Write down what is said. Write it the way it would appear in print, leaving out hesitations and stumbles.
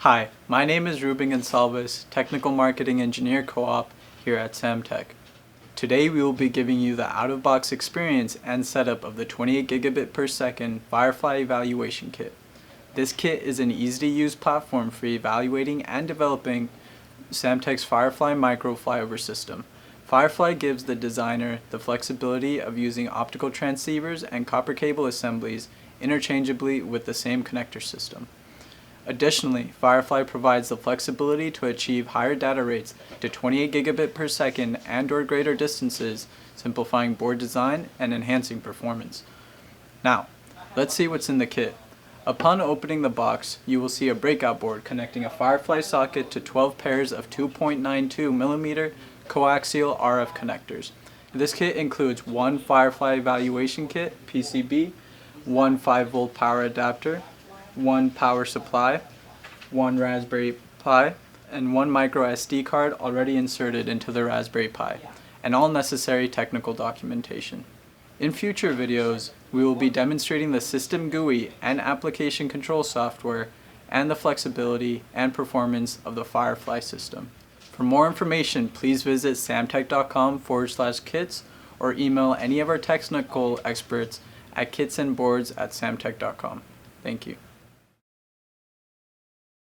Hi, my name is Ruben Gonsalves, Technical Marketing Engineer Co-op here at Samtec. Today we will be giving you the out-of-box experience and setup of the 28 gigabit per second FireFly Evaluation Kit. This kit is an easy-to-use platform for evaluating and developing Samtec's FireFly micro flyover system. FireFly gives the designer the flexibility of using optical transceivers and copper cable assemblies interchangeably with the same connector system. Additionally, FireFly provides the flexibility to achieve higher data rates to 28 gigabit per second and/or greater distances, simplifying board design and enhancing performance. Now, let's see what's in the kit. Upon opening the box, you will see a breakout board connecting a FireFly socket to 12 pairs of 2.92mm coaxial RF connectors. This kit includes one FireFly Evaluation Kit PCB, one 5-volt power adapter, one power supply, one Raspberry Pi, and one micro SD card already inserted into the Raspberry Pi, and all necessary technical documentation. In future videos, we will be demonstrating the system GUI and application control software and the flexibility and performance of the FireFly system. For more information, please visit samtec.com/kits or email any of our technical experts at kitsandboards@samtec.com. Thank you.